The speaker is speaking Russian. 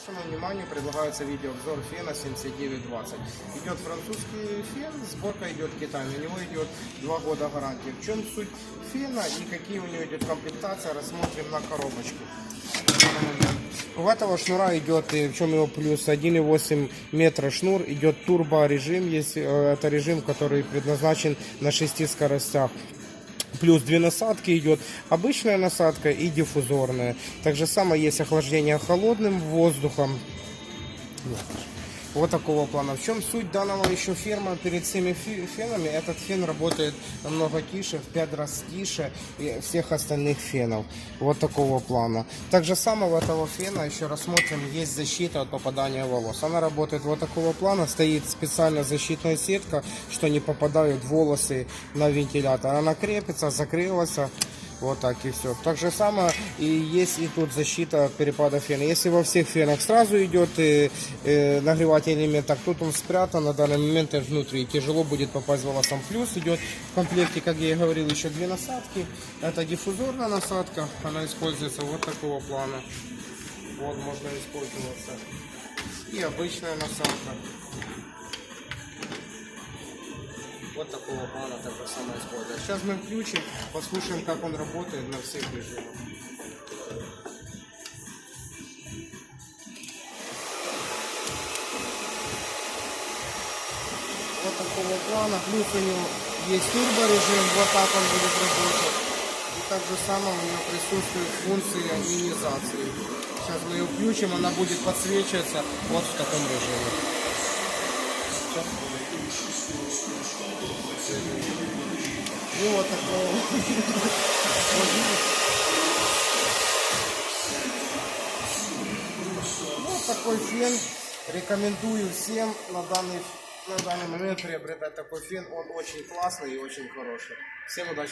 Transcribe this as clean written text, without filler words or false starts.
Вашему вниманию предлагается видеообзор фена 7920. Идет французский фен, сборка идет Китай, на него идет 2 года гарантии. В чем суть фена и какие у него идет комплектация, рассмотрим на коробочке. У этого шнура идет, в чем его плюс, 1,8 метра шнур, идет турбо режим, есть это режим, который предназначен на 6 скоростях. Плюс 2 насадки идет, обычная насадка и диффузорная. Также самое есть охлаждение холодным воздухом. Вот такого плана. В чем суть данного еще ферма перед всеми фенами? Этот фен работает намного тише, в 5 раз тише всех остальных фенов. Вот такого плана. Также самого этого фена, еще рассмотрим, есть защита от попадания волос. Она работает вот такого плана. Стоит специальная защитная сетка, что не попадают волосы на вентилятор. Она крепится, закрылась. Вот так и все. Так же самое и есть и тут защита от перепада фена. Если во всех фенах сразу идет нагревательный элемент, так тут он спрятан на данный момент внутри. Тяжело будет попасть волосам. Плюс идет в комплекте, как я и говорил, еще 2 насадки. Это диффузорная насадка. Она используется вот такого плана. Вот можно использоваться. И обычная насадка. Вот такого плана так же самое используется. Сейчас мы включим, послушаем, как он работает на всех режимах. Вот такого плана. Плюс у него есть турбо режим, вот так он будет работать. И так же самое у него присутствует функция ионизации. Сейчас мы ее включим, она будет подсвечиваться вот в таком режиме. Сейчас. И вот такого. Вот такой фен. Рекомендую всем на данный момент приобретать такой фен. Он очень классный и очень хороший. Всем удачи!